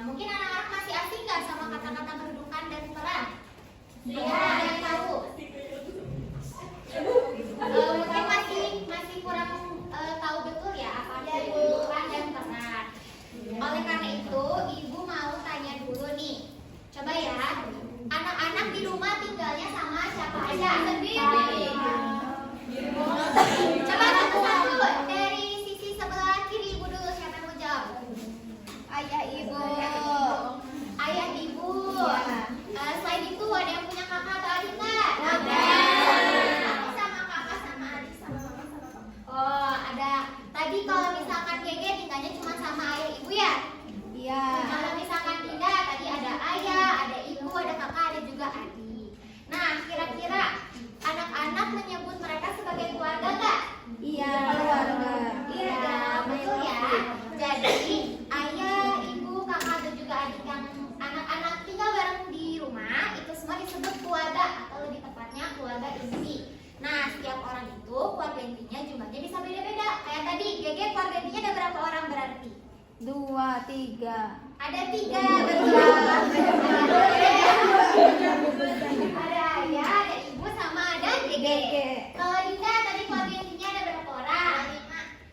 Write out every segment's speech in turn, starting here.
Mungkin anak-anak masih asing nggak sama kata-kata kedudukan dan peran? Iya, ada yang tahu? Mungkin masih kurang tahu betul ya apa itu kedudukan dan peran. Oleh karena itu, Ibu mau tanya dulu nih. Coba ya, anak-anak di rumah tinggalnya sama siapa aja? Sendiri. Coba satu-satu dari sisi sebelah kiri Ibu dulu, siapa yang mau jawab? Ayah ibu. Ayah ibu. Selain itu ada yang punya kakak atau adik nggak? Ada. Aku sama kakak sama adik sama mama sama papa. Oh ada. Tadi kalau misalkan Gege tinggalnya cuma sama ayah ibu ya? Iya. Kalau misalkan Dinda tadi ada ayah, ada ibu, ada kakak, ada juga adik. Nah kira-kira anak-anak menyebut mereka sebagai keluarga nggak? Iya, keluarga. Iya betul ya. Jadi ayah, ibu, kakak dan juga adik yang anak-anak tinggal bareng di rumah itu semua disebut keluarga atau lebih tepatnya keluarga inti. Nah setiap orang itu keluarga intinya jumlahnya bisa beda-beda. Kayak tadi Gege keluarga intinya ada berapa orang berarti? 2, 3. Ada 3 betul. Ada ayah, ada ibu sama ada Gege. Kalau Dinda tadi keluarga intinya ada berapa orang?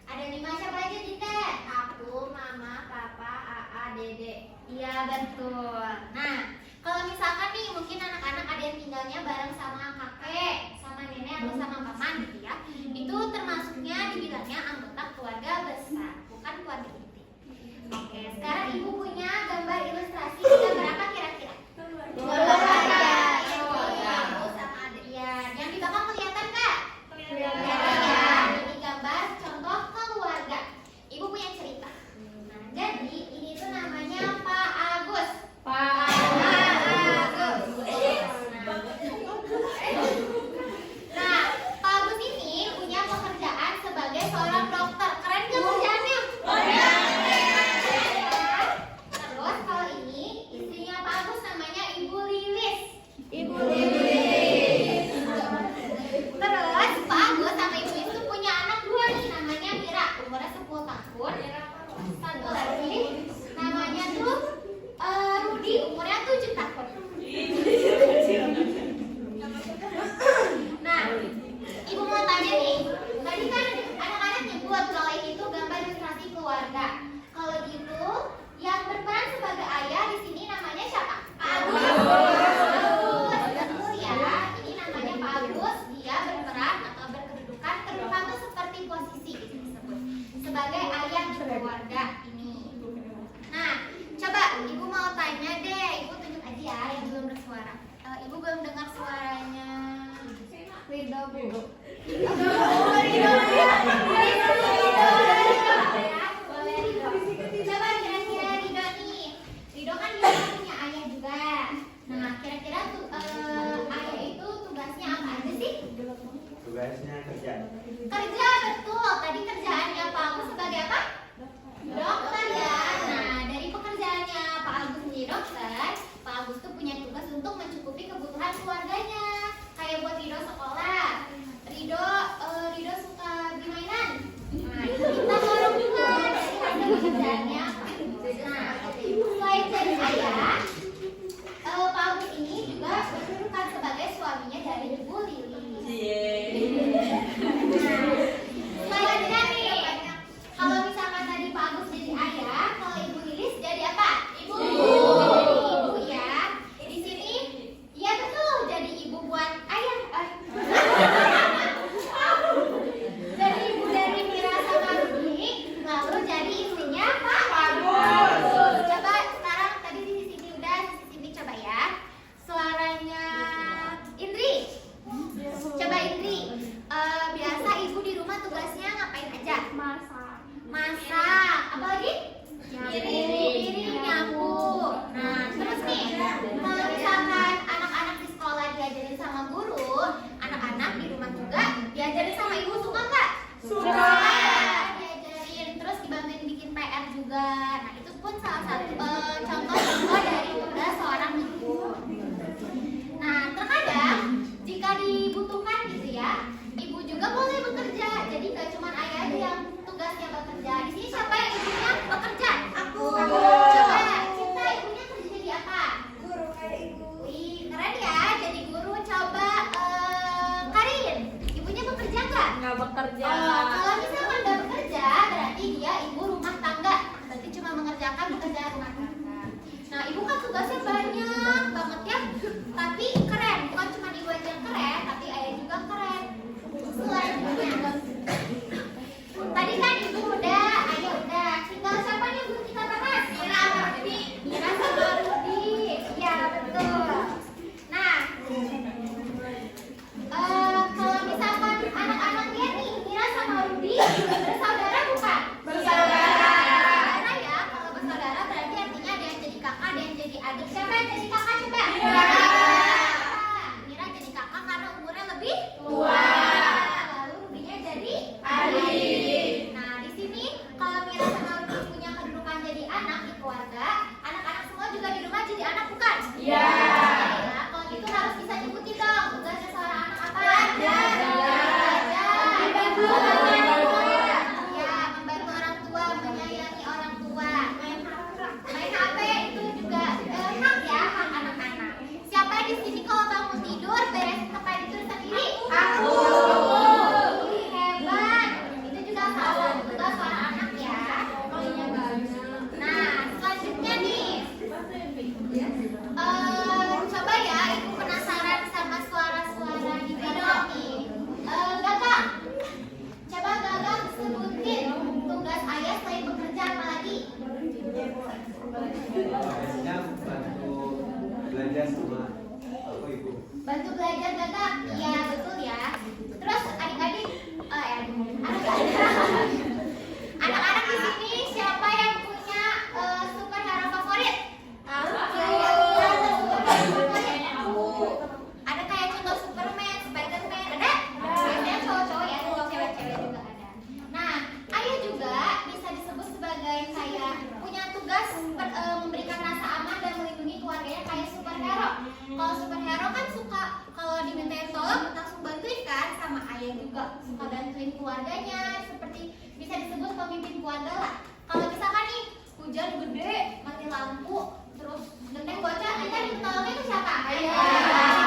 Ada 5. Siapa aja Dinda? Aku, mama, papa, aa, dede. Iya betul. Nah, kalau misalkan nih mungkin anak-anak ada yang tinggalnya bareng sama kakek, sama nenek atau sama paman gitu ya. Itu termasuknya dibilangnya anggota keluarga besar, bukan keluarga inti. Oke, sekarang Ibu punya gambar ilustrasi gambar apa kira-kira? Keluarga. Ibu sama adik. Iya, yang di belakang kelihatan Kak? Kelihatan. Ya, ini gambar contoh keluarga. Ibu punya cerita. Nah, jadi ini tuh namanya Pak Agus. Pak. Nah, Pak Agus ini punya pekerjaan sebagai seorang dokter. Keren nggak kerjaannya? Terus kalau ini istrinya Pak Agus namanya Ibu Lilis. Ibu Lilis. Terus Pak Agus sama Ibu Lilis tuh punya anak 2 nih, namanya Mira, umurnya 10 tahun. Satu lagi namanya tuh Rudi, umurnya 7 tahun. Nah, Ibu mau tanya nih, tadi kan anak-anak nyebut kalau ini tuh gambar ilustrasi keluarga. Kalau gitu, yang berperan sebagai ayah di sini namanya siapa? Pak Agus. Betul ya, ini namanya Pak Agus. Dia berperan atau berkedudukan terutama seperti posisi gitu disebut sebagai ayah di keluarga ini. Nah, coba Ibu mau tanya deh, Ibu tunjuk aja ya yang belum bersuara. Ibu belum dengar suaranya. Ridho, Bu. Boleh Ridho. Coba kira-kira Ridho nih. Ridho kan dia punya ayah juga. Nah, kira-kira tuh ayah itu tugasnya apa aja sih? Tugasnya kerja. Kerja betul. Tadi kerjaannya Pak Agus sebagai apa? Dokter ya. Nah, dari pekerjaannya Pak Agus menjadi dokter, Pak Agus tuh punya tugas untuk mencukupi kebutuhan keluarganya. Kayak buat Ridho sekolah. Ridho suka beli mainan. Nah, itu kita dorong juga dari hasil pekerjaannya Pak Agus. Nah, selain jadi ayah, Pak Agus ini juga berperan sebagai suaminya dari Ibu Lili. Nah, selanjutnya nih, kalau misalkan tadi Pak Agus jadi bekerja. Kalau misalkan nggak bekerja, berarti dia ibu rumah tangga. Berarti cuma mengerjakan pekerjaan rumah tangga. Nah, ibu kan tugasnya banyak banget ya. Tapi keren, bukan cuma ibu aja yang keren, tapi ayah juga keren. Selanjutnya, tadi kan ibu udah, ayah udah. Tinggal siapa nih belum kita bahas? Mira sama Rudi. Mira sama Rudi. Iya betul. Nah, kalau misalkan anak-anaknya nih, Mira sama Rudi bersaudara bukan? Bersaudara ya. Kalau bersaudara berarti artinya ada yang jadi kakak, ada yang jadi adik. Siapa yang jadi kakak coba? Mira jadi kakak karena umurnya lebih tua. Lalu Rudinya jadi adik. Nah, di sini kalau Mira sama Rudi punya kedudukan jadi anak di keluarga, anak-anak semua juga di rumah jadi anak bukan? Iya. Ya, kalau gitu harus bisa nyebutin dong tugasnya seorang anak apa? Membantu orang tua. Ya, membantu orang tua, menyayangi orang tua. Main HP itu juga hak ya, hak anak-anak. Siapa di sini kalau bangun tidur beresin tempat tidur sendiri? Aku. Ih, hebat. Itu juga salah satu tugas seorang anak ya. Nah, selanjutnya nih. Coba ya, ibu penasaran sama suara-suara di belakang nih. Gagak, coba Gagak sebutin tugas ayah selain bekerja apa lagi? Tugasnya bantu belajar sama aku ibu. Bantu belajar Gagak? Iya betul ya. Terus adik-adik, anak-anak di sini siapa yang punya superhero favorit? Ada kayak contoh Superman, Spiderman, ada? Biasanya cowok-cowok ya, ada cewek-cewek juga ada. Nah, ayah juga bisa disebut sebagai kayak punya tugas memberikan rasa aman dan melindungi keluarganya kayak superhero. Kalau superhero kan suka kalau dimintain tolong langsung bantuin kan, sama ayah juga suka bantuin keluarganya, seperti bisa disebut pemimpin keluarga lah. Kalau misalkan nih hujan gede, mati lampu, terus genteng bocah, ayah yang tolongnya itu siapa? Ayah.